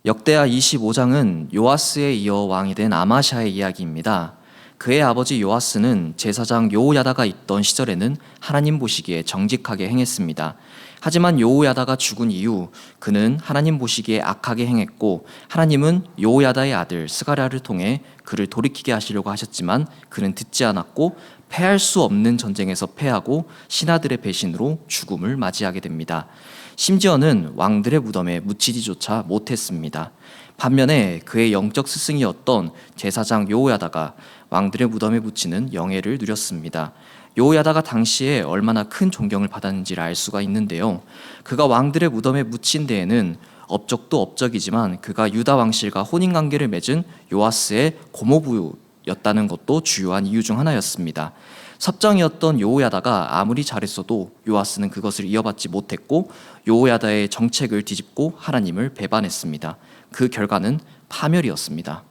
역대하 25장은 요아스에 이어 왕이 된 아마샤의 이야기입니다. 그의 아버지 요아스는 제사장 여호야다가 있던 시절에는 하나님 보시기에 정직하게 행했습니다. 하지만 여호야다가 죽은 이후 그는 하나님 보시기에 악하게 행했고, 하나님은 여호야다의 아들 스가랴를 통해 그를 돌이키게 하시려고 하셨지만 그는 듣지 않았고, 패할 수 없는 전쟁에서 패하고 신하들의 배신으로 죽음을 맞이하게 됩니다. 심지어는 왕들의 무덤에 묻히지조차 못했습니다. 반면에 그의 영적 스승이었던 제사장 여호야다가 왕들의 무덤에 묻히는 영예를 누렸습니다. 여호야다가 당시에 얼마나 큰 존경을 받았는지를 알 수가 있는데요. 그가 왕들의 무덤에 묻힌 데에는 업적도 업적이지만 그가 유다 왕실과 혼인관계를 맺은 요아스의 고모부였다는 것도 주요한 이유 중 하나였습니다. 섭정이었던 여호야다가 아무리 잘했어도 요아스는 그것을 이어받지 못했고, 여호야다의 정책을 뒤집고 하나님을 배반했습니다. 그 결과는 파멸이었습니다.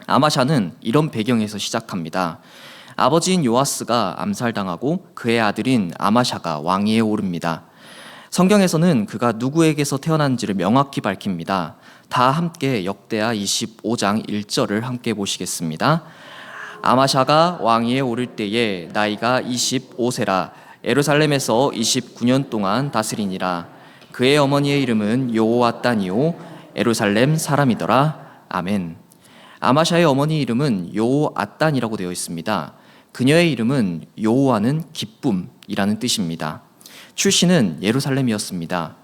아마샤는 이런 배경에서 시작합니다. 아버지인 요아스가 암살당하고 그의 아들인 아마샤가 왕위에 오릅니다. 성경에서는 그가 누구에게서 태어난지를 명확히 밝힙니다. 다 함께 역대하 25장 1절을 함께 보시겠습니다. 아마샤가 왕위에 오를 때에 나이가 25세라 예루살렘에서 29년 동안 다스리니라. 그의 어머니의 이름은 여호아단이요 예루살렘 사람이더라. 아멘. 아마샤의 어머니 이름은 여호아단이라고 되어 있습니다. 그녀의 이름은 여호와는 기쁨이라는 뜻입니다. 출신은 예루살렘이었습니다.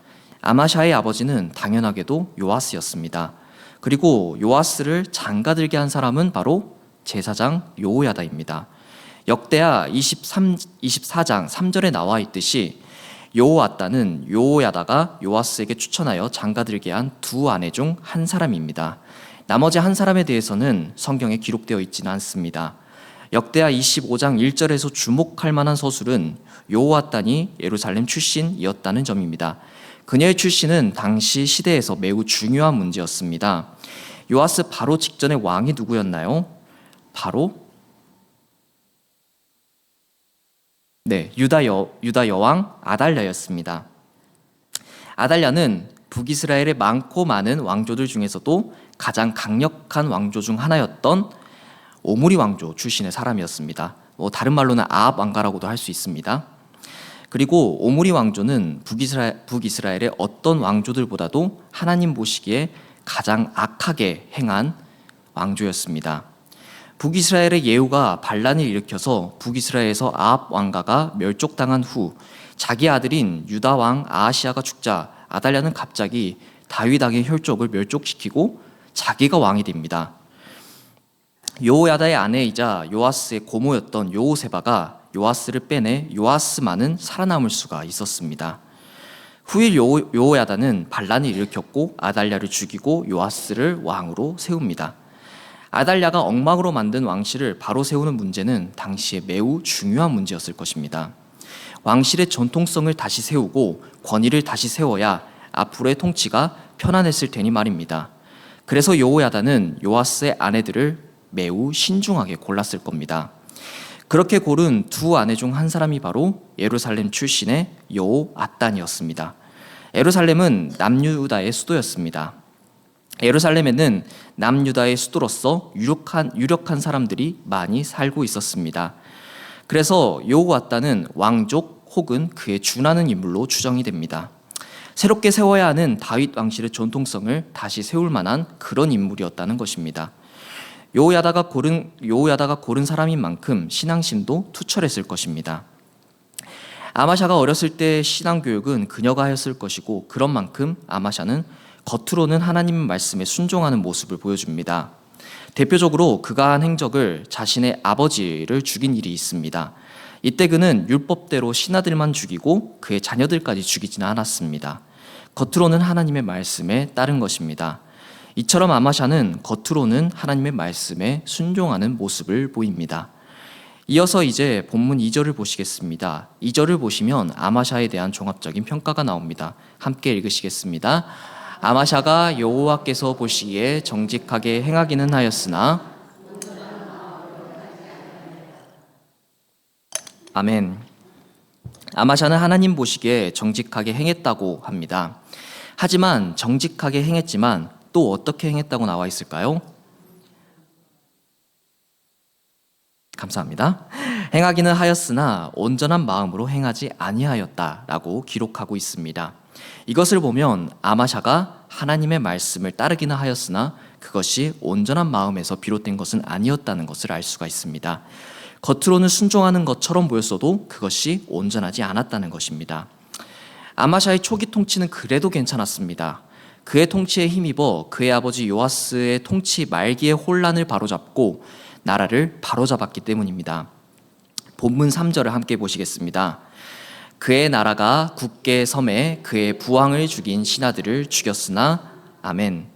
아마샤의 아버지는 당연하게도 요아스였습니다. 그리고 요아스를 장가들게 한 사람은 바로 제사장 여호야다입니다. 역대하 24장 3절에 나와 있듯이 여호아단은 여호야다가 요아스에게 추천하여 장가들게 한 두 아내 중 한 사람입니다. 나머지 한 사람에 대해서는 성경에 기록되어 있지는 않습니다. 역대하 25장 1절에서 주목할 만한 서술은 여호아단이 예루살렘 출신이었다는 점입니다. 그녀의 출신은 당시 시대에서 매우 중요한 문제였습니다. 요아스 바로 직전의 왕이 누구였나요? 바로 유다 여왕 아달랴였습니다. 아달랴는 북이스라엘의 많고 많은 왕조들 중에서도 가장 강력한 왕조 중 하나였던 오므리 왕조 출신의 사람이었습니다. 다른 말로는 아합 왕가라고도 할 수 있습니다. 그리고 오므리 왕조는 북이스라엘의 어떤 왕조들보다도 하나님 보시기에 가장 악하게 행한 왕조였습니다. 북이스라엘의 예후가 반란을 일으켜서 북이스라엘에서 아합 왕가가 멸족당한 후 자기 아들인 유다 왕 아하시아가 죽자 아달랴는 갑자기 다윗 왕의 혈족을 멸족시키고 자기가 왕이 됩니다. 여호야다의 아내이자 요아스의 고모였던 여호세바가 요아스를 빼내 요아스만은 살아남을 수가 있었습니다. 후일 여호야다는 반란을 일으켰고 아달랴를 죽이고 요아스를 왕으로 세웁니다. 아달랴가 엉망으로 만든 왕실을 바로 세우는 문제는 당시에 매우 중요한 문제였을 것입니다. 왕실의 전통성을 다시 세우고 권위를 다시 세워야 앞으로의 통치가 편안했을 테니 말입니다. 그래서 여호야다는 요아스의 아내들을 매우 신중하게 골랐을 겁니다. 그렇게 고른 두 아내 중 한 사람이 바로 예루살렘 출신의 여호아단이었습니다. 예루살렘은 남유다의 수도였습니다. 예루살렘에는 남유다의 수도로서 유력한 사람들이 많이 살고 있었습니다. 그래서 여호아단은 왕족 혹은 그에 준하는 인물로 추정이 됩니다. 새롭게 세워야 하는 다윗 왕실의 전통성을 다시 세울 만한 그런 인물이었다는 것입니다. 여호야다가 고른 사람인 만큼 신앙심도 투철했을 것입니다. 아마샤가 어렸을 때 신앙교육은 그녀가 하였을 것이고, 그런 만큼 아마샤는 겉으로는 하나님의 말씀에 순종하는 모습을 보여줍니다. 대표적으로 그가 한 행적을 자신의 아버지를 죽인 일이 있습니다. 이때 그는 율법대로 신하들만 죽이고 그의 자녀들까지 죽이지는 않았습니다. 겉으로는 하나님의 말씀에 따른 것입니다. 이처럼 아마샤는 겉으로는 하나님의 말씀에 순종하는 모습을 보입니다. 이어서 이제 본문 2절을 보시겠습니다. 2절을 보시면 아마샤에 대한 종합적인 평가가 나옵니다. 함께 읽으시겠습니다. 아마샤가 여호와께서 보시기에 정직하게 행하기는 하였으나 아멘. 아마샤는 하나님 보시기에 정직하게 행했다고 합니다. 하지만 정직하게 행했지만 또 어떻게 행했다고 나와 있을까요? 감사합니다. 행하기는 하였으나 온전한 마음으로 행하지 아니하였다라고 기록하고 있습니다. 이것을 보면 아마샤가 하나님의 말씀을 따르기는 하였으나 그것이 온전한 마음에서 비롯된 것은 아니었다는 것을 알 수가 있습니다. 겉으로는 순종하는 것처럼 보였어도 그것이 온전하지 않았다는 것입니다. 아마샤의 초기 통치는 그래도 괜찮았습니다. 그의 통치에 힘입어 그의 아버지 요아스의 통치 말기의 혼란을 바로잡고 나라를 바로잡았기 때문입니다. 본문 3절을 함께 보시겠습니다. 그의 나라가 굳게 섬에 그의 부왕을 죽인 신하들을 죽였으나 아멘.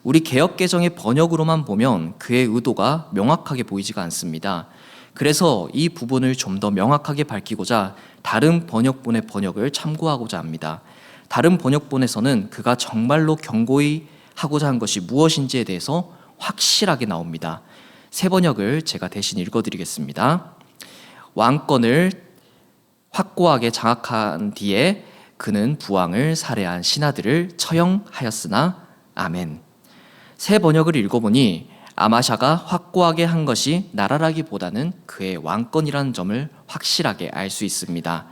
우리 개역개정의 번역으로만 보면 그의 의도가 명확하게 보이지가 않습니다. 그래서 이 부분을 좀 더 명확하게 밝히고자 다른 번역본의 번역을 참고하고자 합니다. 다른 번역본에서는 그가 정말로 경고히 하고자 한 것이 무엇인지에 대해서 확실하게 나옵니다. 새 번역을 제가 대신 읽어드리겠습니다. 왕권을 확고하게 장악한 뒤에 그는 부왕을 살해한 신하들을 처형하였으나 아멘. 새 번역을 읽어보니 아마샤가 확고하게 한 것이 나라라기보다는 그의 왕권이라는 점을 확실하게 알 수 있습니다.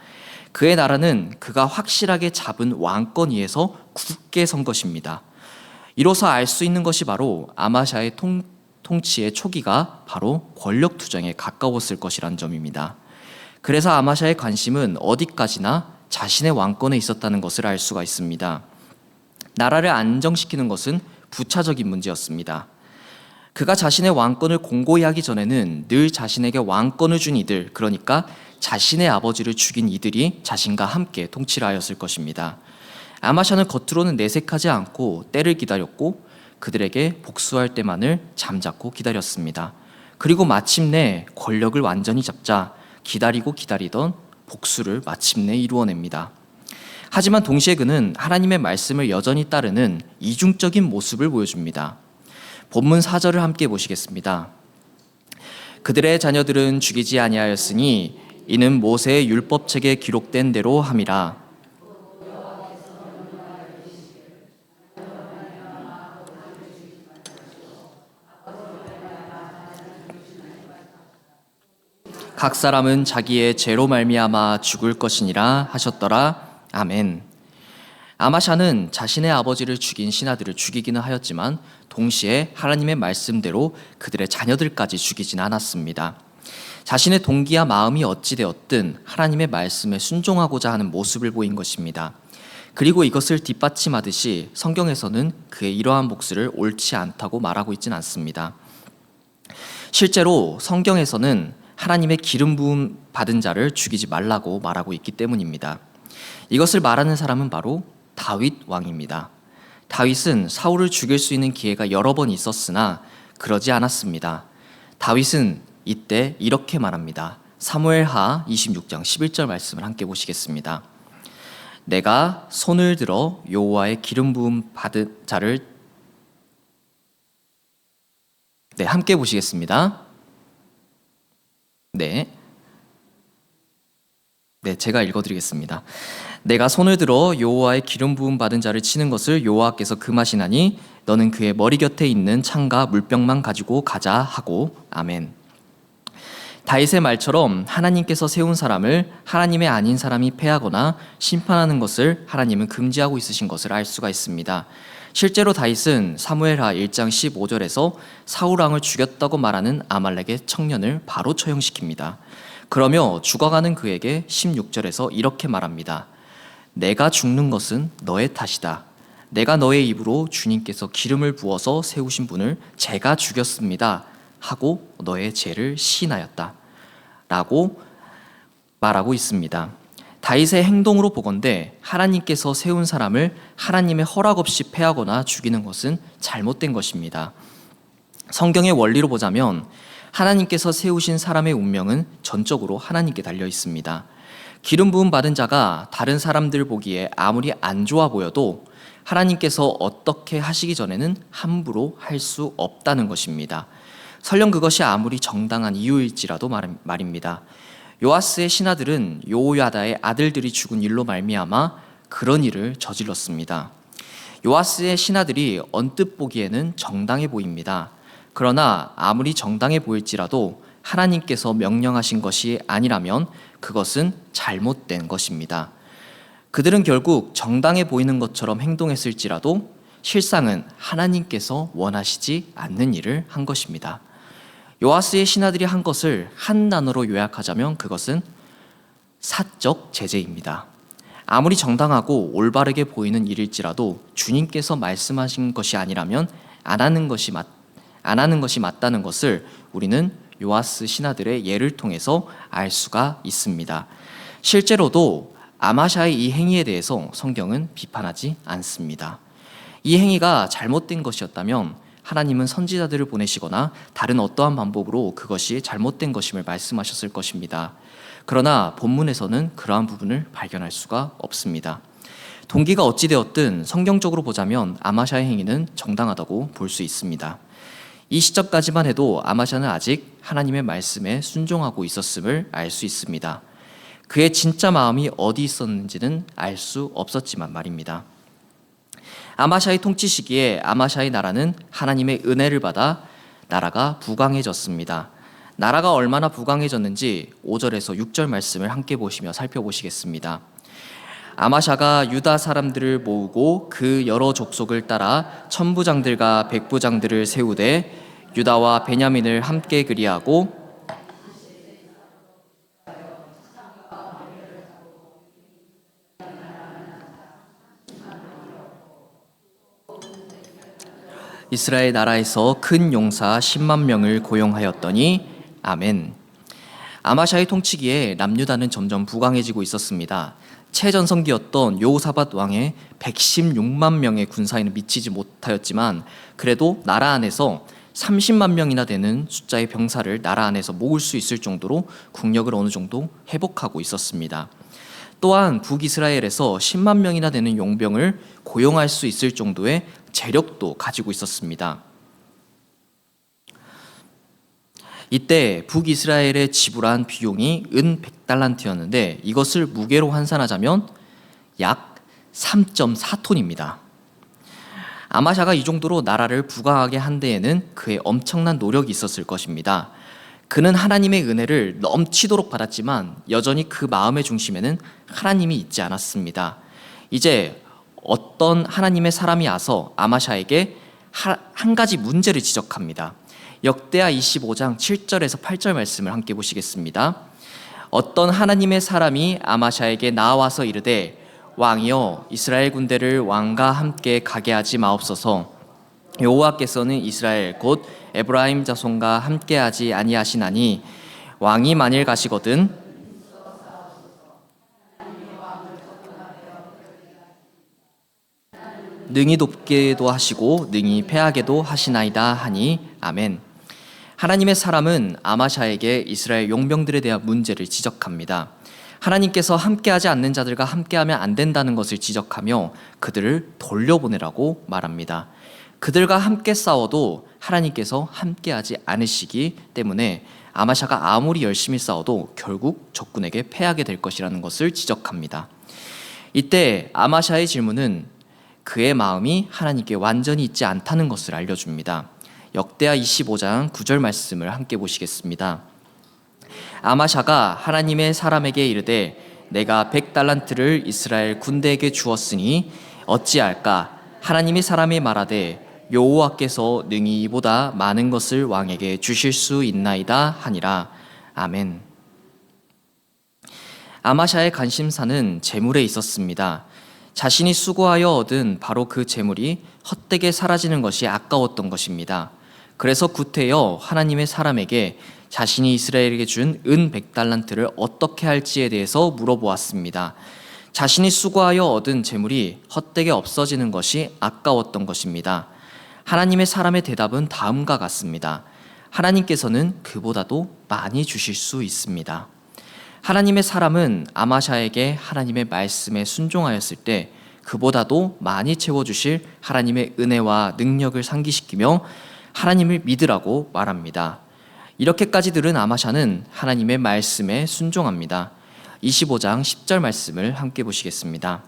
그의 나라는 그가 확실하게 잡은 왕권 위에서 굳게 선 것입니다. 이로써 알 수 있는 것이 바로 아마샤의 통치의 초기가 바로 권력 투쟁에 가까웠을 것이란 점입니다. 그래서 아마샤의 관심은 어디까지나 자신의 왕권에 있었다는 것을 알 수가 있습니다. 나라를 안정시키는 것은 부차적인 문제였습니다. 그가 자신의 왕권을 공고히 하기 전에는 늘 자신에게 왕권을 준 이들, 그러니까 자신의 아버지를 죽인 이들이 자신과 함께 통치를 하였을 것입니다. 아마샤는 겉으로는 내색하지 않고 때를 기다렸고 그들에게 복수할 때만을 잠자코 기다렸습니다. 그리고 마침내 권력을 완전히 잡자 기다리고 기다리던 복수를 마침내 이루어냅니다. 하지만 동시에 그는 하나님의 말씀을 여전히 따르는 이중적인 모습을 보여줍니다. 본문 4절을 함께 보시겠습니다. 그들의 자녀들은 죽이지 아니하였으니 이는 모세의 율법책에 기록된 대로 함이라. 각 사람은 자기의 죄로 말미암아 죽을 것이니라 하셨더라. 아멘. 아마샤는 자신의 아버지를 죽인 신하들을 죽이기는 하였지만 동시에 하나님의 말씀대로 그들의 자녀들까지 죽이진 않았습니다. 자신의 동기와 마음이 어찌되었든 하나님의 말씀에 순종하고자 하는 모습을 보인 것입니다. 그리고 이것을 뒷받침하듯이 성경에서는 그의 이러한 복수를 옳지 않다고 말하고 있진 않습니다. 실제로 성경에서는 하나님의 기름 부음 받은 자를 죽이지 말라고 말하고 있기 때문입니다. 이것을 말하는 사람은 바로 다윗 왕입니다. 다윗은 사울을 죽일 수 있는 기회가 여러 번 있었으나 그러지 않았습니다. 다윗은 이때 이렇게 말합니다. 사무엘하 26장 11절 말씀을 함께 보시겠습니다. 내가 손을 들어 여호와의 기름 부음 받은 자를 함께 보시겠습니다. 제가 읽어드리겠습니다. 내가 손을 들어 여호와의 기름 부음 받은 자를 치는 것을 여호와께서 금하시나니 너는 그의 머리 곁에 있는 창과 물병만 가지고 가자 하고 아멘. 다윗의 말처럼 하나님께서 세운 사람을 하나님의 아닌 사람이 패하거나 심판하는 것을 하나님은 금지하고 있으신 것을 알 수가 있습니다. 실제로 다윗은 사무엘하 1장 15절에서 사울 왕을 죽였다고 말하는 아말렉의 청년을 바로 처형시킵니다. 그러며 죽어가는 그에게 16절에서 이렇게 말합니다. 내가 죽는 것은 너의 탓이다. 내가 너의 입으로 주님께서 기름을 부어서 세우신 분을 제가 죽였습니다. 하고 너의 죄를 시인하였다. 라고 말하고 있습니다. 다윗의 행동으로 보건대 하나님께서 세운 사람을 하나님의 허락 없이 패하거나 죽이는 것은 잘못된 것입니다. 성경의 원리로 보자면 하나님께서 세우신 사람의 운명은 전적으로 하나님께 달려 있습니다. 기름 부음 받은 자가 다른 사람들 보기에 아무리 안 좋아 보여도 하나님께서 어떻게 하시기 전에는 함부로 할 수 없다는 것입니다. 설령 그것이 아무리 정당한 이유일지라도 말입니다. 요아스의 신하들은 요야다의 아들들이 죽은 일로 말미암아 그런 일을 저질렀습니다. 요아스의 신하들이 언뜻 보기에는 정당해 보입니다. 그러나 아무리 정당해 보일지라도 하나님께서 명령하신 것이 아니라면 그것은 잘못된 것입니다. 그들은 결국 정당해 보이는 것처럼 행동했을지라도 실상은 하나님께서 원하시지 않는 일을 한 것입니다. 요아스의 신하들이 한 것을 한 단어로 요약하자면 그것은 사적 제재입니다. 아무리 정당하고 올바르게 보이는 일일지라도 주님께서 말씀하신 것이 아니라면 안 하는 것이 맞다는 것을 우리는 요아스 신하들의 예를 통해서 알 수가 있습니다. 실제로도 아마샤의 이 행위에 대해서 성경은 비판하지 않습니다. 이 행위가 잘못된 것이었다면 하나님은 선지자들을 보내시거나 다른 어떠한 방법으로 그것이 잘못된 것임을 말씀하셨을 것입니다. 그러나 본문에서는 그러한 부분을 발견할 수가 없습니다. 동기가 어찌되었든 성경적으로 보자면 아마샤의 행위는 정당하다고 볼 수 있습니다. 이 시점까지만 해도 아마샤는 아직 하나님의 말씀에 순종하고 있었음을 알 수 있습니다. 그의 진짜 마음이 어디 있었는지는 알 수 없었지만 말입니다. 아마샤의 통치 시기에 아마샤의 나라는 하나님의 은혜를 받아 나라가 부강해졌습니다. 나라가 얼마나 부강해졌는지 5절에서 6절 말씀을 함께 보시며 살펴보시겠습니다. 아마샤가 유다 사람들을 모으고 그 여러 족속을 따라 천부장들과 백부장들을 세우되 유다와 베냐민을 함께 그리하고 이스라엘 나라에서 큰 용사 10만 명을 고용하였더니 아멘. 아마샤의 통치기에 남유다는 점점 부강해지고 있었습니다. 최전성기였던 여호사밧 왕의 116만 명의 군사에는 미치지 못하였지만 그래도 나라 안에서 30만 명이나 되는 숫자의 병사를 나라 안에서 모을 수 있을 정도로 국력을 어느 정도 회복하고 있었습니다. 또한 북이스라엘에서 10만 명이나 되는 용병을 고용할 수 있을 정도의 재력도 가지고 있었습니다. 이때 북이스라엘에 지불한 비용이 은 100달란트였는데 이것을 무게로 환산하자면 약 3.4톤입니다. 아마샤가 이 정도로 나라를 부강하게 한 데에는 그의 엄청난 노력이 있었을 것입니다. 그는 하나님의 은혜를 넘치도록 받았지만 여전히 그 마음의 중심에는 하나님이 있지 않았습니다. 이제 어떤 하나님의 사람이 와서 아마샤에게 한 가지 문제를 지적합니다. 역대하 25장 7절에서 8절 말씀을 함께 보시겠습니다. 어떤 하나님의 사람이 아마샤에게 나와서 이르되 왕이여 이스라엘 군대를 왕과 함께 가게 하지 마옵소서. 여호와께서는 이스라엘 곧 에브라임 자손과 함께하지 아니하시나니 왕이 만일 가시거든 능히 돕게도 하시고 능히 패하게도 하시나이다 하니 아멘. 하나님의 사람은 아마샤에게 이스라엘 용병들에 대한 문제를 지적합니다. 하나님께서 함께하지 않는 자들과 함께하면 안 된다는 것을 지적하며 그들을 돌려보내라고 말합니다. 그들과 함께 싸워도 하나님께서 함께하지 않으시기 때문에 아마샤가 아무리 열심히 싸워도 결국 적군에게 패하게 될 것이라는 것을 지적합니다. 이때 아마샤의 질문은 그의 마음이 하나님께 완전히 있지 않다는 것을 알려줍니다. 역대하 25장 9절 말씀을 함께 보시겠습니다. 아마샤가 하나님의 사람에게 이르되 내가 100달란트를 이스라엘 군대에게 주었으니 어찌할까? 하나님의 사람이 말하되 여호와께서 능히 이보다 많은 것을 왕에게 주실 수 있나이다 하니라. 아멘. 아마샤의 관심사는 재물에 있었습니다. 자신이 수고하여 얻은 바로 그 재물이 헛되게 사라지는 것이 아까웠던 것입니다. 그래서 구태여 하나님의 사람에게 자신이 이스라엘에게 준 은 100달란트를 어떻게 할지에 대해서 물어보았습니다. 자신이 수고하여 얻은 재물이 헛되게 없어지는 것이 아까웠던 것입니다. 하나님의 사람의 대답은 다음과 같습니다. 하나님께서는 그보다도 많이 주실 수 있습니다. 하나님의 사람은 아마샤에게 하나님의 말씀에 순종하였을 때 그보다도 많이 채워주실 하나님의 은혜와 능력을 상기시키며 하나님을 믿으라고 말합니다. 이렇게까지 들은 아마샤는 하나님의 말씀에 순종합니다. 25장 10절 말씀을 함께 보시겠습니다.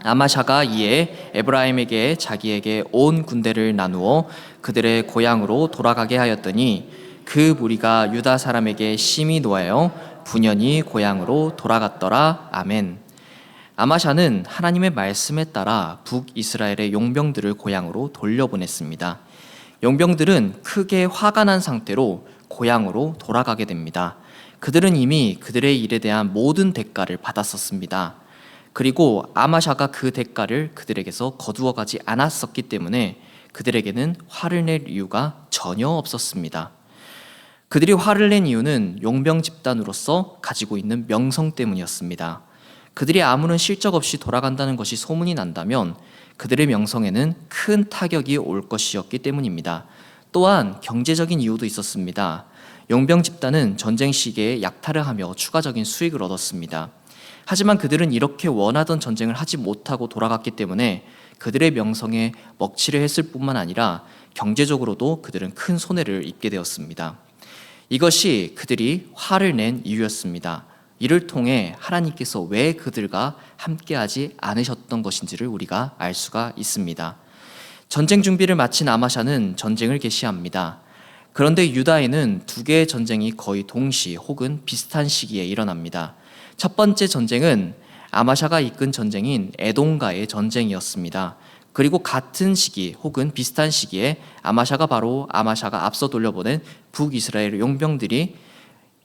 아마샤가 이에 에브라임에게 자기에게 온 군대를 나누어 그들의 고향으로 돌아가게 하였더니 그 무리가 유다 사람에게 심히 노하여 분연히 고향으로 돌아갔더라. 아멘. 아마샤는 하나님의 말씀에 따라 북이스라엘의 용병들을 고향으로 돌려보냈습니다. 용병들은 크게 화가 난 상태로 고향으로 돌아가게 됩니다. 그들은 이미 그들의 일에 대한 모든 대가를 받았었습니다. 그리고 아마샤가 그 대가를 그들에게서 거두어 가지 않았었기 때문에 그들에게는 화를 낼 이유가 전혀 없었습니다. 그들이 화를 낸 이유는 용병 집단으로서 가지고 있는 명성 때문이었습니다. 그들이 아무런 실적 없이 돌아간다는 것이 소문이 난다면 그들의 명성에는 큰 타격이 올 것이었기 때문입니다. 또한 경제적인 이유도 있었습니다. 용병 집단은 전쟁 시기에 약탈을 하며 추가적인 수익을 얻었습니다. 하지만 그들은 이렇게 원하던 전쟁을 하지 못하고 돌아갔기 때문에 그들의 명성에 먹칠을 했을 뿐만 아니라 경제적으로도 그들은 큰 손해를 입게 되었습니다. 이것이 그들이 화를 낸 이유였습니다. 이를 통해 하나님께서 왜 그들과 함께하지 않으셨던 것인지를 우리가 알 수가 있습니다. 전쟁 준비를 마친 아마샤는 전쟁을 개시합니다. 그런데 유다에는 두 개의 전쟁이 거의 동시 혹은 비슷한 시기에 일어납니다. 첫 번째 전쟁은 아마샤가 이끈 전쟁인 에돔과의 전쟁이었습니다. 그리고 같은 시기 혹은 비슷한 시기에 아마샤가 앞서 돌려보낸 북이스라엘 용병들이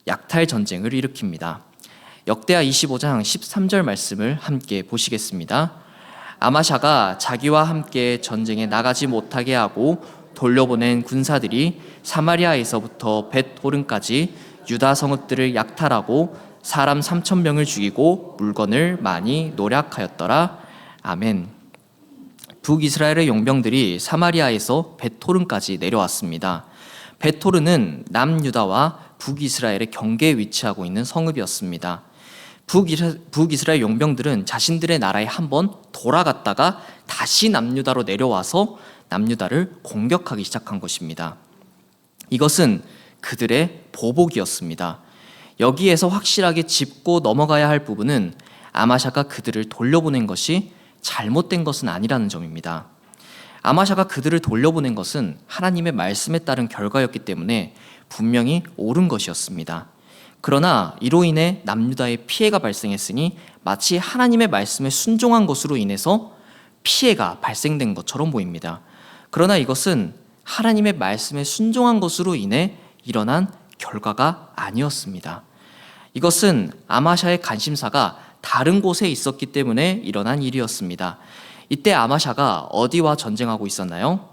약탈 전쟁을 일으킵니다. 역대하 25장 13절 말씀을 함께 보시겠습니다. 아마샤가 자기와 함께 전쟁에 나가지 못하게 하고 돌려보낸 군사들이 사마리아에서부터 벳호른까지 유다 성읍들을 약탈하고 사람 3,000명을 죽이고 물건을 많이 노략하였더라. 아멘. 북이스라엘의 용병들이 사마리아에서 벳호른까지 내려왔습니다. 벳호른은 남유다와 북이스라엘의 경계에 위치하고 있는 성읍이었습니다. 북이스라엘 용병들은 자신들의 나라에 한번 돌아갔다가 다시 남유다로 내려와서 남유다를 공격하기 시작한 것입니다. 이것은 그들의 보복이었습니다. 여기에서 확실하게 짚고 넘어가야 할 부분은 아마샤가 그들을 돌려보낸 것이 잘못된 것은 아니라는 점입니다. 아마샤가 그들을 돌려보낸 것은 하나님의 말씀에 따른 결과였기 때문에 분명히 옳은 것이었습니다. 그러나 이로 인해 남유다에 피해가 발생했으니 마치 하나님의 말씀에 순종한 것으로 인해서 피해가 발생된 것처럼 보입니다. 그러나 이것은 하나님의 말씀에 순종한 것으로 인해 일어난 결과가 아니었습니다. 이것은 아마샤의 관심사가 다른 곳에 있었기 때문에 일어난 일이었습니다. 이때 아마샤가 어디와 전쟁하고 있었나요?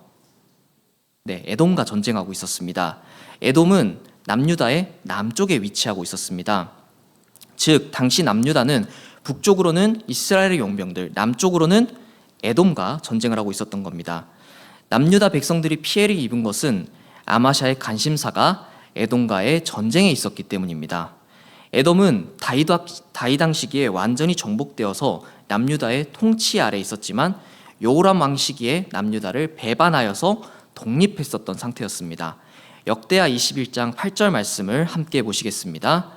네, 에돔과 전쟁하고 있었습니다. 에돔은 남유다의 남쪽에 위치하고 있었습니다. 즉 당시 남유다는 북쪽으로는 이스라엘의 용병들, 남쪽으로는 에돔과 전쟁을 하고 있었던 겁니다. 남유다 백성들이 피해를 입은 것은 아마샤의 관심사가 에돔과의 전쟁에 있었기 때문입니다. 에돔은 다윗 시기에 완전히 정복되어서 남유다의 통치 아래 있었지만 여호람 왕 시기에 남유다를 배반하여서 독립했었던 상태였습니다. 역대하 21장 8절 말씀을 함께 보시겠습니다.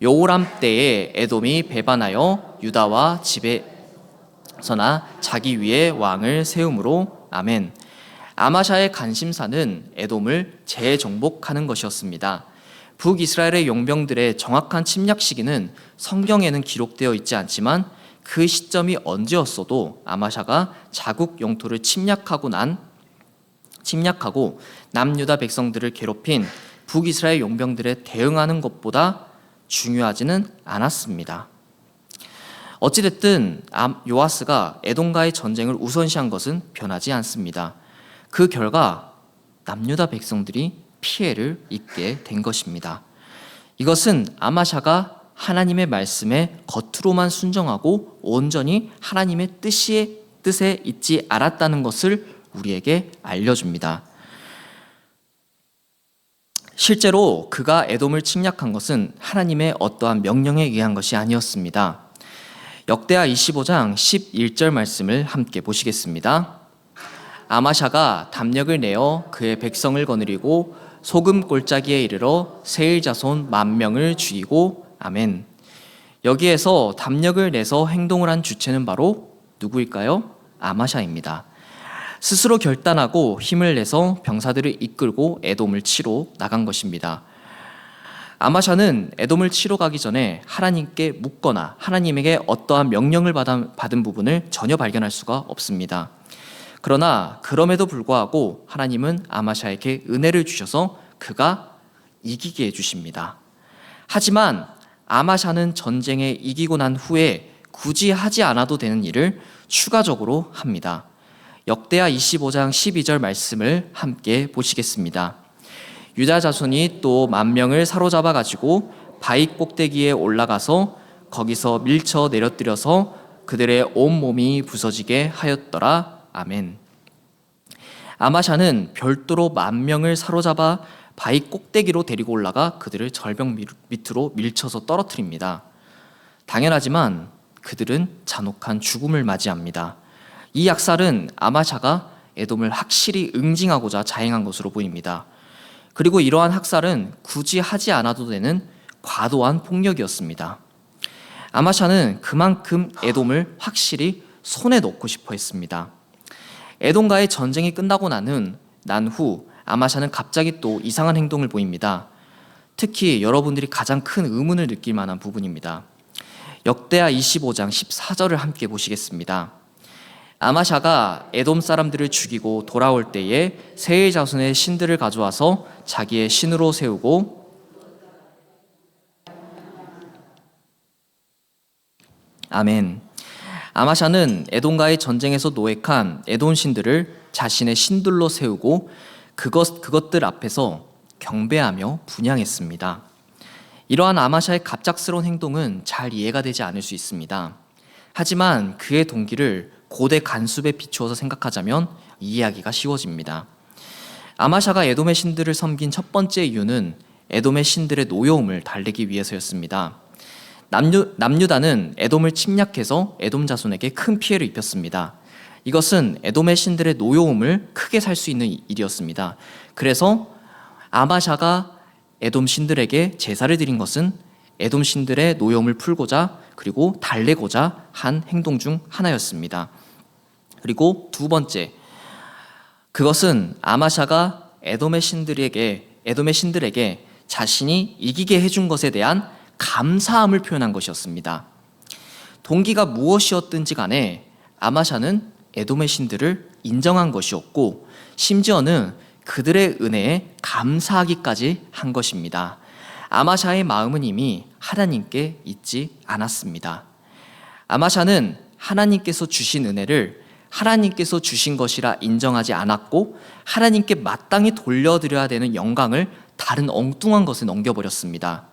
여호람 때에 에돔이 배반하여 유다와 집에서나 자기 위에 왕을 세움으로. 아멘. 아마샤의 관심사는 에돔을 재정복하는 것이었습니다. 북이스라엘의 용병들의 정확한 침략 시기는 성경에는 기록되어 있지 않지만 그 시점이 언제였어도 아마샤가 자국 영토를 침략하고 남유다 백성들을 괴롭힌 북이스라엘 용병들에 대응하는 것보다 중요하지는 않았습니다. 어찌됐든 요아스가 에돔과의 전쟁을 우선시한 것은 변하지 않습니다. 그 결과 남유다 백성들이 피해를 입게 된 것입니다. 이것은 아마샤가 하나님의 말씀에 겉으로만 순종하고 온전히 하나님의 뜻에 있지 않았다는 것을 우리에게 알려줍니다. 실제로 그가 에돔을 침략한 것은 하나님의 어떠한 명령에 의한 것이 아니었습니다. 역대하 25장 11절 말씀을 함께 보시겠습니다. 아마샤가 담력을 내어 그의 백성을 거느리고 소금 골짜기에 이르러 세일 자손 10,000명을 죽이고. 아멘. 여기에서 담력을 내서 행동을 한 주체는 바로 누구일까요? 아마샤입니다. 스스로 결단하고 힘을 내서 병사들을 이끌고 에돔을 치러 나간 것입니다. 아마샤는 에돔을 치러 가기 전에 하나님께 묻거나 하나님에게 어떠한 명령을 받은 부분을 전혀 발견할 수가 없습니다. 그러나 그럼에도 불구하고 하나님은 아마샤에게 은혜를 주셔서 그가 이기게 해주십니다. 하지만 아마샤는 전쟁에 이기고 난 후에 굳이 하지 않아도 되는 일을 추가적으로 합니다. 역대하 25장 12절 말씀을 함께 보시겠습니다. 유다 자손이 또 10,000명을 사로잡아 가지고 바위 꼭대기에 올라가서 거기서 밀쳐 내려뜨려서 그들의 온 몸이 부서지게 하였더라. 아멘. 아마샤는 별도로 10,000명을 사로잡아 바위 꼭대기로 데리고 올라가 그들을 절벽 밑으로 밀쳐서 떨어뜨립니다. 당연하지만 그들은 잔혹한 죽음을 맞이합니다. 이 약살은 아마샤가 에돔을 확실히 응징하고자 자행한 것으로 보입니다. 그리고 이러한 학살은 굳이 하지 않아도 되는 과도한 폭력이었습니다. 아마샤는 그만큼 에돔을 확실히 손에 넣고 싶어 했습니다. 에돔과의 전쟁이 끝나고 난 후 아마샤는 갑자기 또 이상한 행동을 보입니다. 특히 여러분들이 가장 큰 의문을 느낄 만한 부분입니다. 역대하 25장 14절을 함께 보시겠습니다. 아마샤가 에돔 사람들을 죽이고 돌아올 때에 세일 자손의 신들을 가져와서 자기의 신으로 세우고 아멘. 아마샤는 에돔과의 전쟁에서 노획한 에돔 신들을 자신의 신들로 세우고 그것들 앞에서 경배하며 분향했습니다. 이러한 아마샤의 갑작스러운 행동은 잘 이해가 되지 않을 수 있습니다. 하지만 그의 동기를 고대 간숲에 비추어서 생각하자면 이해하기가 쉬워집니다. 아마샤가 에돔의 신들을 섬긴 첫 번째 이유는 에돔의 신들의 노여움을 달래기 위해서였습니다. 남유다는 에돔을 침략해서 에돔 자손에게 큰 피해를 입혔습니다. 이것은 에돔의 신들의 노여움을 크게 살 수 있는 일이었습니다. 그래서 아마샤가 에돔 신들에게 제사를 드린 것은 에돔 신들의 노여움을 풀고자 그리고 달래고자 한 행동 중 하나였습니다. 그리고 두 번째, 그것은 아마샤가 에돔의 신들에게 자신이 이기게 해준 것에 대한 감사함을 표현한 것이었습니다. 동기가 무엇이었든지 간에 아마샤는 에돔의 신들을 인정한 것이었고 심지어는 그들의 은혜에 감사하기까지 한 것입니다. 아마샤의 마음은 이미 하나님께 있지 않았습니다. 아마샤는 하나님께서 주신 은혜를 하나님께서 주신 것이라 인정하지 않았고 하나님께 마땅히 돌려드려야 되는 영광을 다른 엉뚱한 것에 넘겨버렸습니다.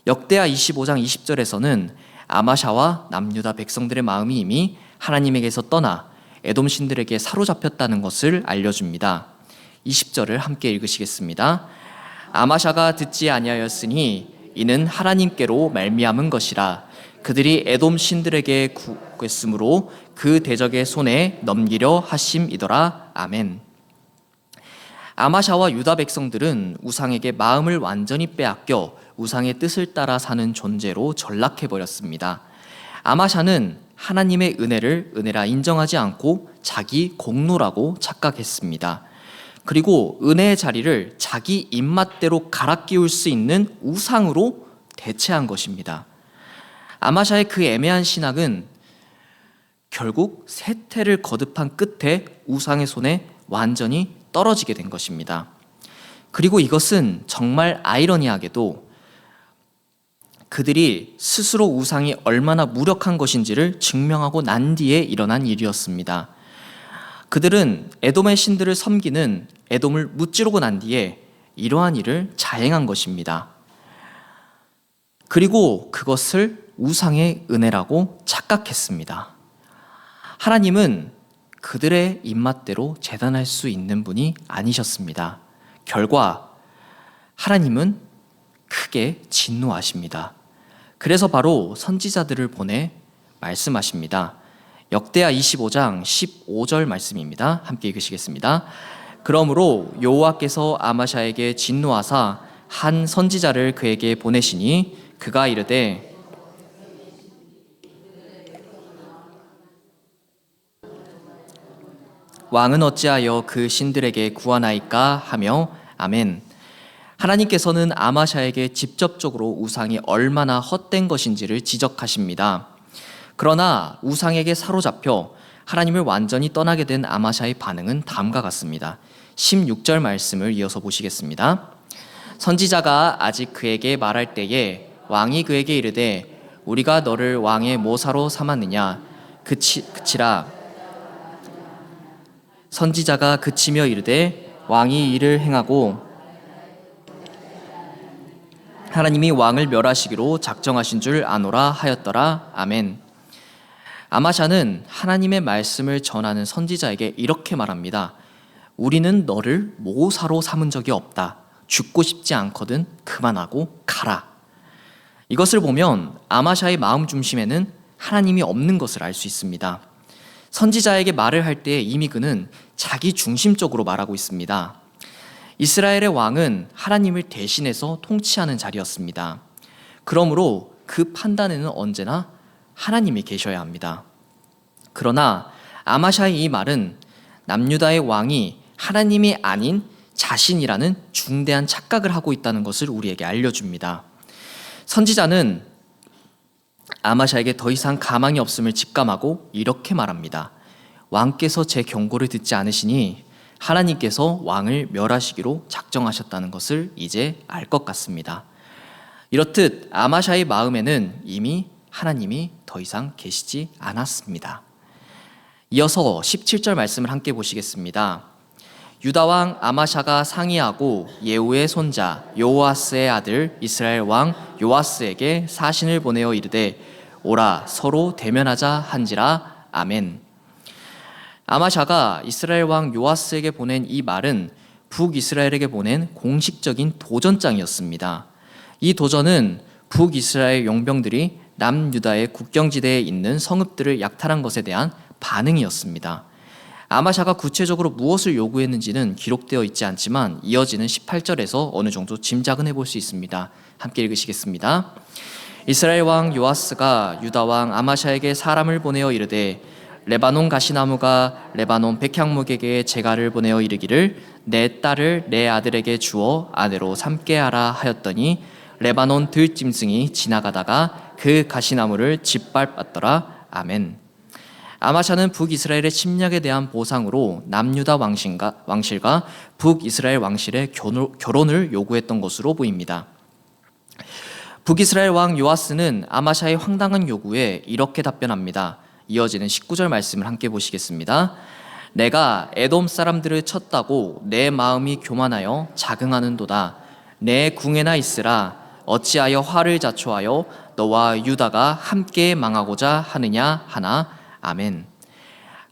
역대하 25장 20절에서는 아마샤와 남유다 백성들의 마음이 이미 하나님에게서 떠나 에돔 신들에게 사로잡혔다는 것을 알려줍니다. 20절을 함께 읽으시겠습니다. 아마샤가 듣지 아니하였으니 이는 하나님께로 말미암은 것이라. 그들이 에돔 신들에게 구했으므로 그 대적의 손에 넘기려 하심이더라. 아멘. 아마샤와 유다 백성들은 우상에게 마음을 완전히 빼앗겨 우상의 뜻을 따라 사는 존재로 전락해버렸습니다. 아마샤는 하나님의 은혜를 은혜라 인정하지 않고 자기 공로라고 착각했습니다. 그리고 은혜의 자리를 자기 입맛대로 갈아 끼울 수 있는 우상으로 대체한 것입니다. 아마샤의 그 애매한 신앙은 결국 쇠퇴를 거듭한 끝에 우상의 손에 완전히 떨어지게 된 것입니다. 그리고 이것은 정말 아이러니하게도 그들이 스스로 우상이 얼마나 무력한 것인지를 증명하고 난 뒤에 일어난 일이었습니다. 그들은 에돔의 신들을 섬기는 에돔을 무찌르고 난 뒤에 이러한 일을 자행한 것입니다. 그리고 그것을 우상의 은혜라고 착각했습니다. 하나님은 그들의 입맛대로 재단할 수 있는 분이 아니셨습니다. 결과 하나님은 크게 진노하십니다. 그래서 바로 선지자들을 보내 말씀하십니다. 역대하 25장 15절 말씀입니다. 함께 읽으시겠습니다. 그러므로 여호와께서 아마샤에게 진노하사 한 선지자를 그에게 보내시니 그가 이르되 왕은 어찌하여 그 신들에게 구하나이까 하며 아멘. 하나님께서는 아마샤에게 직접적으로 우상이 얼마나 헛된 것인지를 지적하십니다. 그러나 우상에게 사로잡혀 하나님을 완전히 떠나게 된 아마샤의 반응은 다음과 같습니다. 16절 말씀을 이어서 보시겠습니다. 선지자가 아직 그에게 말할 때에 왕이 그에게 이르되 우리가 너를 왕의 모사로 삼았느냐 그치라. 선지자가 그치며 이르되 왕이 이를 행하고 하나님이 왕을 멸하시기로 작정하신 줄 아노라 하였더라. 아멘. 아마샤는 하나님의 말씀을 전하는 선지자에게 이렇게 말합니다. 우리는 너를 모사로 삼은 적이 없다. 죽고 싶지 않거든 그만하고 가라. 이것을 보면 아마샤의 마음 중심에는 하나님이 없는 것을 알 수 있습니다. 선지자에게 말을 할 때 이미 그는 자기 중심적으로 말하고 있습니다. 이스라엘의 왕은 하나님을 대신해서 통치하는 자리였습니다. 그러므로 그 판단에는 언제나 하나님이 계셔야 합니다. 그러나 아마샤의 이 말은 남유다의 왕이 하나님이 아닌 자신이라는 중대한 착각을 하고 있다는 것을 우리에게 알려줍니다. 선지자는 아마샤에게 더 이상 가망이 없음을 직감하고 이렇게 말합니다. 왕께서 제 경고를 듣지 않으시니 하나님께서 왕을 멸하시기로 작정하셨다는 것을 이제 알 것 같습니다. 이렇듯 아마샤의 마음에는 이미 하나님이 더 이상 계시지 않았습니다. 이어서 17절 말씀을 함께 보시겠습니다. 유다왕 아마샤가 상의하고 예후의 손자 요아스의 아들 이스라엘 왕 요아스에게 사신을 보내어 이르되 오라 서로 대면하자 한지라. 아멘. 아마샤가 이스라엘 왕 요아스에게 보낸 이 말은 북이스라엘에게 보낸 공식적인 도전장이었습니다. 이 도전은 북이스라엘 용병들이 남유다의 국경지대에 있는 성읍들을 약탈한 것에 대한 반응이었습니다. 아마샤가 구체적으로 무엇을 요구했는지는 기록되어 있지 않지만 이어지는 18절에서 어느 정도 짐작은 해볼 수 있습니다. 함께 읽으시겠습니다. 이스라엘 왕 요아스가 유다 왕 아마샤에게 사람을 보내어 이르되 레바논 가시나무가 레바논 백향목에게 제갈을 보내어 이르기를 내 딸을 내 아들에게 주어 아내로 삼게 하라 하였더니 레바논 들짐승이 지나가다가 그 가시나무를 짓밟았더라. 아멘. 아마샤는 북이스라엘의 침략에 대한 보상으로 남유다 왕실과 북이스라엘 왕실의 결혼을 요구했던 것으로 보입니다. 북이스라엘 왕 요아스는 아마샤의 황당한 요구에 이렇게 답변합니다. 이어지는 19절 말씀을 함께 보시겠습니다. 내가 에돔 사람들을 쳤다고 내 마음이 교만하여 자긍하는도다. 내 궁에나 있으라. 어찌하여 화를 자초하여 너와 유다가 함께 망하고자 하느냐 하나. 아멘.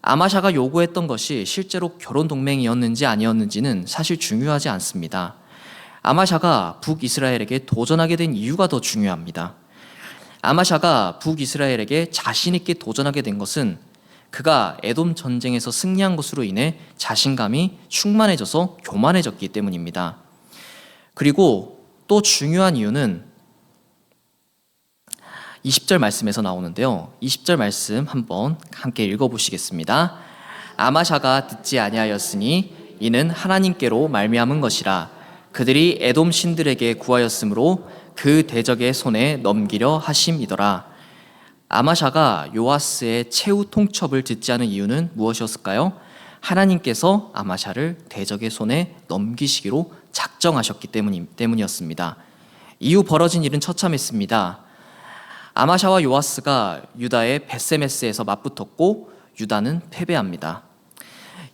아마샤가 요구했던 것이 실제로 결혼 동맹이었는지 아니었는지는 사실 중요하지 않습니다. 아마샤가 북이스라엘에게 도전하게 된 이유가 더 중요합니다. 아마샤가 북이스라엘에게 자신 있게 도전하게 된 것은 그가 에돔 전쟁에서 승리한 것으로 인해 자신감이 충만해져서 교만해졌기 때문입니다. 그리고 또 중요한 이유는 20절 말씀에서 나오는데요. 20절 말씀 한번 함께 읽어보시겠습니다. 아마샤가 듣지 아니하였으니 이는 하나님께로 말미암은 것이라. 그들이 에돔 신들에게 구하였으므로 그 대적의 손에 넘기려 하심이더라. 아마샤가 요아스의 최후 통첩을 듣지 않은 이유는 무엇이었을까요? 하나님께서 아마샤를 대적의 손에 넘기시기로 작정하셨기 때문이었습니다. 이후 벌어진 일은 처참했습니다. 아마샤와 요아스가 유다의 베세메스에서 맞붙었고 유다는 패배합니다.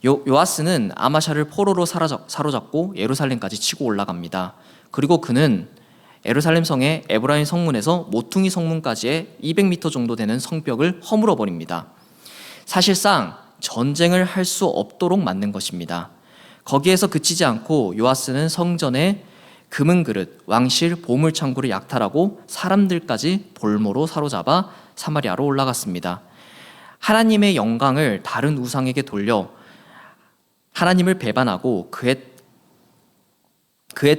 요아스는 아마샤를 포로로 사로잡고 예루살렘까지 치고 올라갑니다. 그리고 그는 예루살렘 성의 에브라임 성문에서 모퉁이 성문까지의 200m 정도 되는 성벽을 허물어 버립니다. 사실상 전쟁을 할 수 없도록 만든 것입니다. 거기에서 그치지 않고 요아스는 성전에 금은 그릇, 왕실, 보물창고를 약탈하고 사람들까지 볼모로 사로잡아 사마리아로 올라갔습니다. 하나님의 영광을 다른 우상에게 돌려 하나님을 배반하고 그에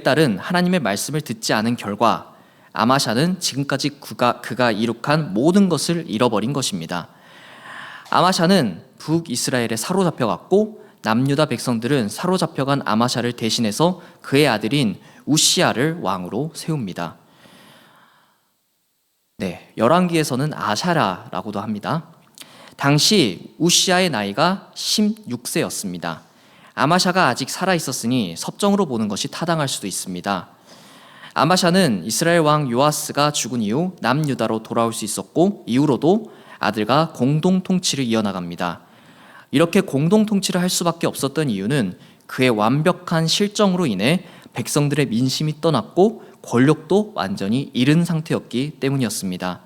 따른 하나님의 말씀을 듣지 않은 결과 아마샤는 지금까지 그가 이룩한 모든 것을 잃어버린 것입니다. 아마샤는 북이스라엘에 사로잡혀갔고 남유다 백성들은 사로잡혀간 아마샤를 대신해서 그의 아들인 우시야를 왕으로 세웁니다. 열왕기에서는 아샤라라고도 합니다. 당시 우시야의 나이가 16세였습니다. 아마샤가 아직 살아 있었으니 섭정으로 보는 것이 타당할 수도 있습니다. 아마샤는 이스라엘 왕 요아스가 죽은 이후 남유다로 돌아올 수 있었고, 이후로도 아들과 공동 통치를 이어나갑니다. 이렇게 공동 통치를 할 수밖에 없었던 이유는 그의 완벽한 실정으로 인해 백성들의 민심이 떠났고 권력도 완전히 잃은 상태였기 때문이었습니다.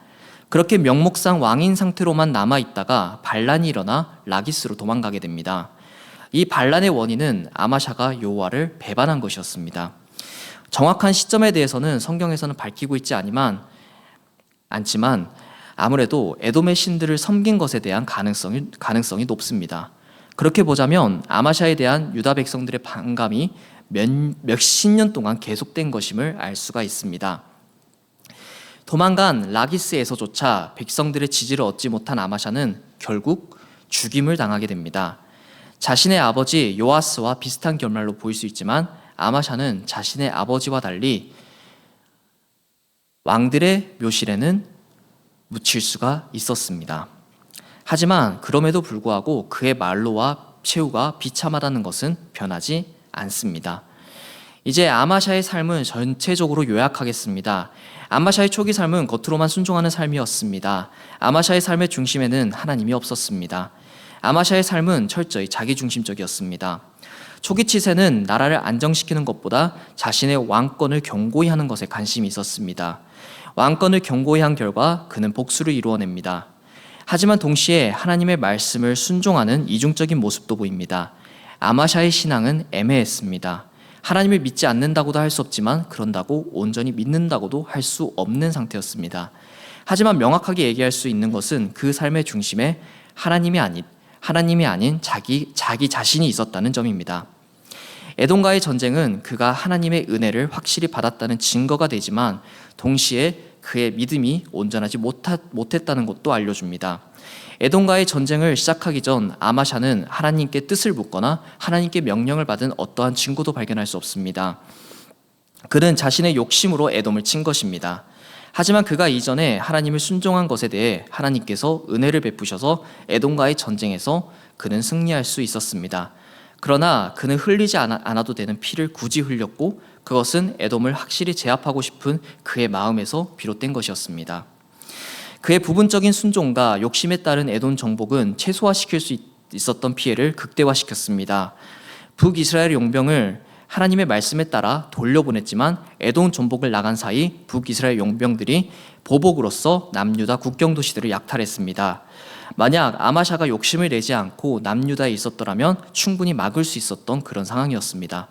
그렇게 명목상 왕인 상태로만 남아있다가 반란이 일어나 라기스로 도망가게 됩니다. 이 반란의 원인은 아마샤가 여호와를 배반한 것이었습니다. 정확한 시점에 대해서는 성경에서는 밝히고 있지 않지만 아무래도 에돔의 신들을 섬긴 것에 대한 가능성이 높습니다. 그렇게 보자면 아마샤에 대한 유다 백성들의 반감이 몇십 년 동안 계속된 것임을 알 수가 있습니다. 도망간 라기스에서조차 백성들의 지지를 얻지 못한 아마샤는 결국 죽임을 당하게 됩니다. 자신의 아버지 요아스와 비슷한 결말로 보일 수 있지만 아마샤는 자신의 아버지와 달리 왕들의 묘실에는 묻힐 수가 있었습니다. 하지만 그럼에도 불구하고 그의 말로와 최후가 비참하다는 것은 변하지 않습니다. 이제 아마샤의 삶은 전체적으로 요약하겠습니다. 아마샤의 초기 삶은 겉으로만 순종하는 삶이었습니다. 아마샤의 삶의 중심에는 하나님이 없었습니다. 아마샤의 삶은 철저히 자기중심적이었습니다. 초기 치세는 나라를 안정시키는 것보다 자신의 왕권을 견고히 하는 것에 관심이 있었습니다. 왕권을 견고히 한 결과 그는 복수를 이루어냅니다. 하지만 동시에 하나님의 말씀을 순종하는 이중적인 모습도 보입니다. 아마샤의 신앙은 애매했습니다. 하나님을 믿지 않는다고도 할 수 없지만 그런다고 온전히 믿는다고도 할 수 없는 상태였습니다. 하지만 명확하게 얘기할 수 있는 것은 그 삶의 중심에 하나님이 아닌 자기 자신이 있었다는 점입니다. 에돔과의 전쟁은 그가 하나님의 은혜를 확실히 받았다는 증거가 되지만 동시에 그의 믿음이 온전하지 못했다는 것도 알려줍니다. 에돔과의 전쟁을 시작하기 전 아마샤는 하나님께 뜻을 묻거나 하나님께 명령을 받은 어떠한 증거도 발견할 수 없습니다. 그는 자신의 욕심으로 에돔을 친 것입니다. 하지만 그가 이전에 하나님을 순종한 것에 대해 하나님께서 은혜를 베푸셔서 에돔과의 전쟁에서 그는 승리할 수 있었습니다. 그러나 그는 흘리지 않아도 되는 피를 굳이 흘렸고 그것은 에돔을 확실히 제압하고 싶은 그의 마음에서 비롯된 것이었습니다. 그의 부분적인 순종과 욕심에 따른 에돔 정복은 최소화시킬 수 있었던 피해를 극대화시켰습니다. 북이스라엘 용병을 하나님의 말씀에 따라 돌려보냈지만 에돔 정복을 나간 사이 북이스라엘 용병들이 보복으로써 남유다 국경 도시들을 약탈했습니다. 만약 아마샤가 욕심을 내지 않고 남유다에 있었더라면 충분히 막을 수 있었던 그런 상황이었습니다.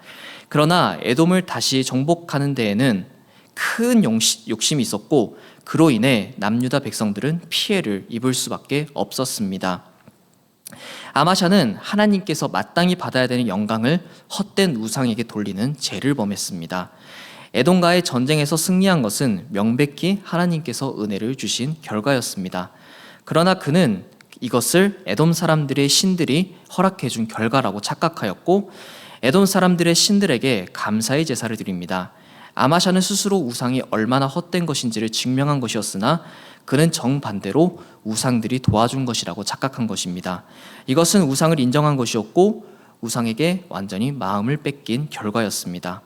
그러나 에돔을 다시 정복하는 데에는 큰 욕심이 있었고 그로 인해 남유다 백성들은 피해를 입을 수밖에 없었습니다. 아마샤는 하나님께서 마땅히 받아야 되는 영광을 헛된 우상에게 돌리는 죄를 범했습니다. 에돔과의 전쟁에서 승리한 것은 명백히 하나님께서 은혜를 주신 결과였습니다. 그러나 그는 이것을 에돔 사람들의 신들이 허락해 준 결과라고 착각하였고 에돔 사람들의 신들에게 감사의 제사를 드립니다. 아마샤는 스스로 우상이 얼마나 헛된 것인지를 증명한 것이었으나 그는 정반대로 우상들이 도와준 것이라고 착각한 것입니다. 이것은 우상을 인정한 것이었고 우상에게 완전히 마음을 뺏긴 결과였습니다.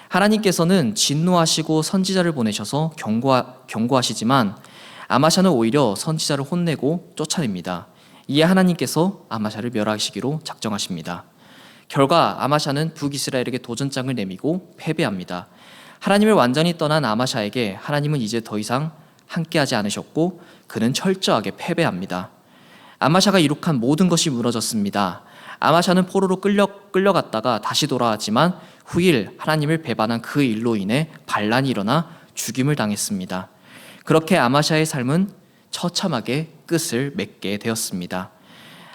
하나님께서는 진노하시고 선지자를 보내셔서 경고하시지만 아마샤는 오히려 선지자를 혼내고 쫓아냅니다. 이에 하나님께서 아마샤를 멸하시기로 작정하십니다. 결과 아마샤는 북이스라엘에게 도전장을 내미고 패배합니다. 하나님을 완전히 떠난 아마샤에게 하나님은 이제 더 이상 함께하지 않으셨고 그는 철저하게 패배합니다. 아마샤가 이룩한 모든 것이 무너졌습니다. 아마샤는 포로로 끌려갔다가 다시 돌아왔지만 후일 하나님을 배반한 그 일로 인해 반란이 일어나 죽임을 당했습니다. 그렇게 아마샤의 삶은 처참하게 끝을 맺게 되었습니다.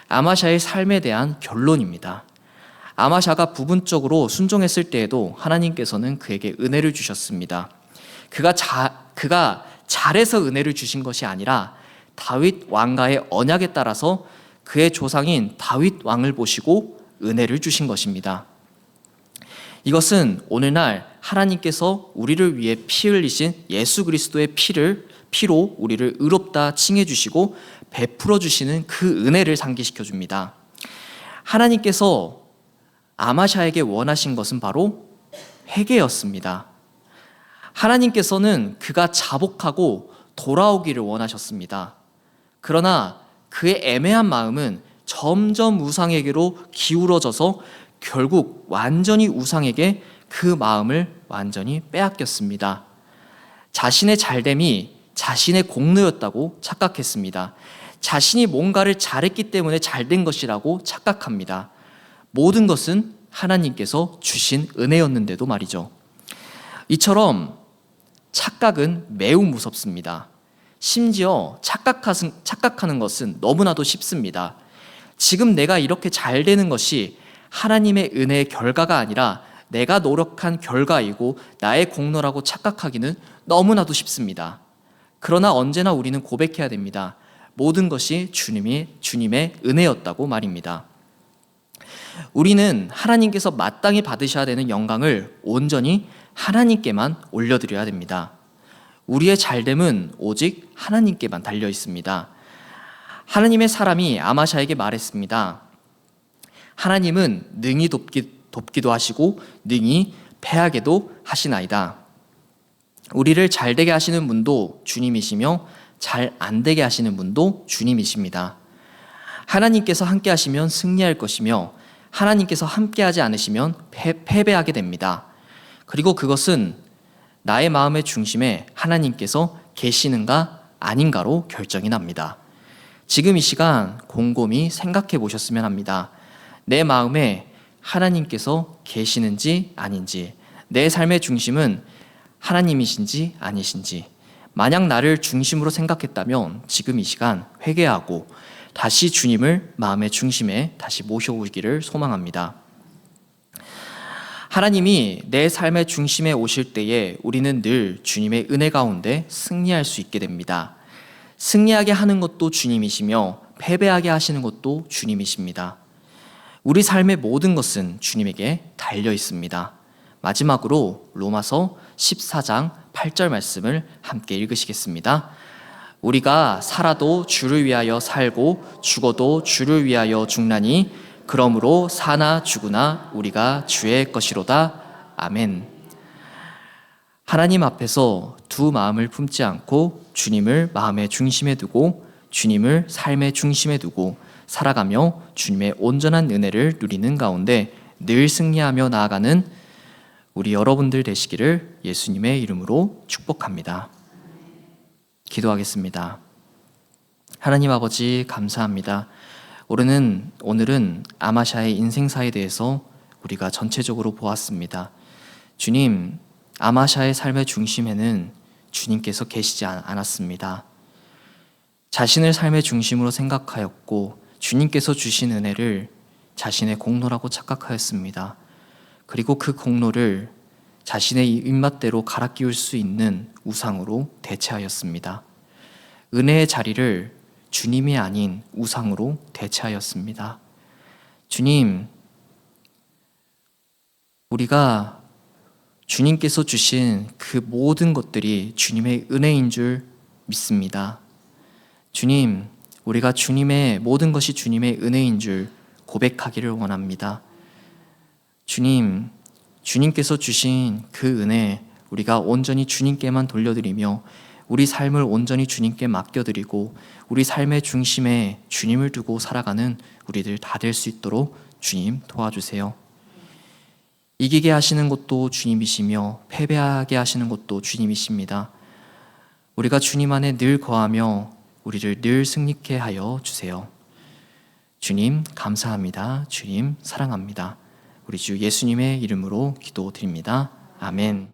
아마샤의 삶에 대한 결론입니다. 아마샤가 부분적으로 순종했을 때에도 하나님께서는 그에게 은혜를 주셨습니다. 그가 잘해서 은혜를 주신 것이 아니라 다윗 왕가의 언약에 따라서 그의 조상인 다윗 왕을 보시고 은혜를 주신 것입니다. 이것은 오늘날 하나님께서 우리를 위해 피 흘리신 예수 그리스도의 피로 우리를 의롭다 칭해 주시고 베풀어 주시는 그 은혜를 상기시켜 줍니다. 하나님께서 아마샤에게 원하신 것은 바로 회개였습니다. 하나님께서는 그가 자복하고 돌아오기를 원하셨습니다. 그러나 그의 애매한 마음은 점점 우상에게로 기울어져서 결국 완전히 우상에게 그 마음을 완전히 빼앗겼습니다. 자신의 잘됨이 자신의 공로였다고 착각했습니다. 자신이 뭔가를 잘했기 때문에 잘된 것이라고 착각합니다. 모든 것은 하나님께서 주신 은혜였는데도 말이죠. 이처럼 착각은 매우 무섭습니다. 심지어 착각하는 것은 너무나도 쉽습니다. 지금 내가 이렇게 잘 되는 것이 하나님의 은혜의 결과가 아니라 내가 노력한 결과이고 나의 공로라고 착각하기는 너무나도 쉽습니다. 그러나 언제나 우리는 고백해야 됩니다. 모든 것이 주님의 은혜였다고 말입니다. 우리는 하나님께서 마땅히 받으셔야 되는 영광을 온전히 하나님께만 올려드려야 됩니다. 우리의 잘됨은 오직 하나님께만 달려 있습니다. 하나님의 사람이 아마샤에게 말했습니다. 하나님은 능히 돕기도 하시고 능히 패하게도 하시나이다. 우리를 잘되게 하시는 분도 주님이시며 잘 안되게 하시는 분도 주님이십니다. 하나님께서 함께 하시면 승리할 것이며 하나님께서 함께하지 않으시면 패배하게 됩니다. 그리고 그것은 나의 마음의 중심에 하나님께서 계시는가 아닌가로 결정이 납니다. 지금 이 시간 곰곰이 생각해 보셨으면 합니다. 내 마음에 하나님께서 계시는지 아닌지, 내 삶의 중심은 하나님이신지 아니신지, 만약 나를 중심으로 생각했다면 지금 이 시간 회개하고 다시 주님을 마음의 중심에 다시 모셔오기를 소망합니다. 하나님이 내 삶의 중심에 오실 때에 우리는 늘 주님의 은혜 가운데 승리할 수 있게 됩니다. 승리하게 하는 것도 주님이시며 패배하게 하시는 것도 주님이십니다. 우리 삶의 모든 것은 주님에게 달려 있습니다. 마지막으로 로마서 14장 8절 말씀을 함께 읽으시겠습니다. 우리가 살아도 주를 위하여 살고 죽어도 주를 위하여 죽나니 그러므로 사나 죽으나 우리가 주의 것이로다. 아멘. 하나님 앞에서 두 마음을 품지 않고 주님을 마음의 중심에 두고 주님을 삶의 중심에 두고 살아가며 주님의 온전한 은혜를 누리는 가운데 늘 승리하며 나아가는 우리 여러분들 되시기를 예수님의 이름으로 축복합니다. 기도하겠습니다. 하나님 아버지 감사합니다. 오늘은 아마샤의 인생사에 대해서 우리가 전체적으로 보았습니다. 주님, 아마샤의 삶의 중심에는 주님께서 계시지 않았습니다. 자신을 삶의 중심으로 생각하였고 주님께서 주신 은혜를 자신의 공로라고 착각하였습니다. 그리고 그 공로를 자신의 입맛대로 갈아 끼울 수 있는 우상으로 대체하였습니다. 은혜의 자리를 주님이 아닌 우상으로 대체하였습니다. 주님, 우리가 주님께서 주신 그 모든 것들이 주님의 은혜인 줄 믿습니다. 주님, 우리가 모든 것이 주님의 은혜인 줄 고백하기를 원합니다. 주님께서 주신 그 은혜, 우리가 온전히 주님께만 돌려드리며 우리 삶을 온전히 주님께 맡겨드리고 우리 삶의 중심에 주님을 두고 살아가는 우리들 다 될 수 있도록 주님 도와주세요. 이기게 하시는 것도 주님이시며 패배하게 하시는 것도 주님이십니다. 우리가 주님 안에 늘 거하며 우리를 늘 승리케 하여 주세요. 주님 감사합니다. 주님 사랑합니다. 우리 주 예수님의 이름으로 기도드립니다. 아멘.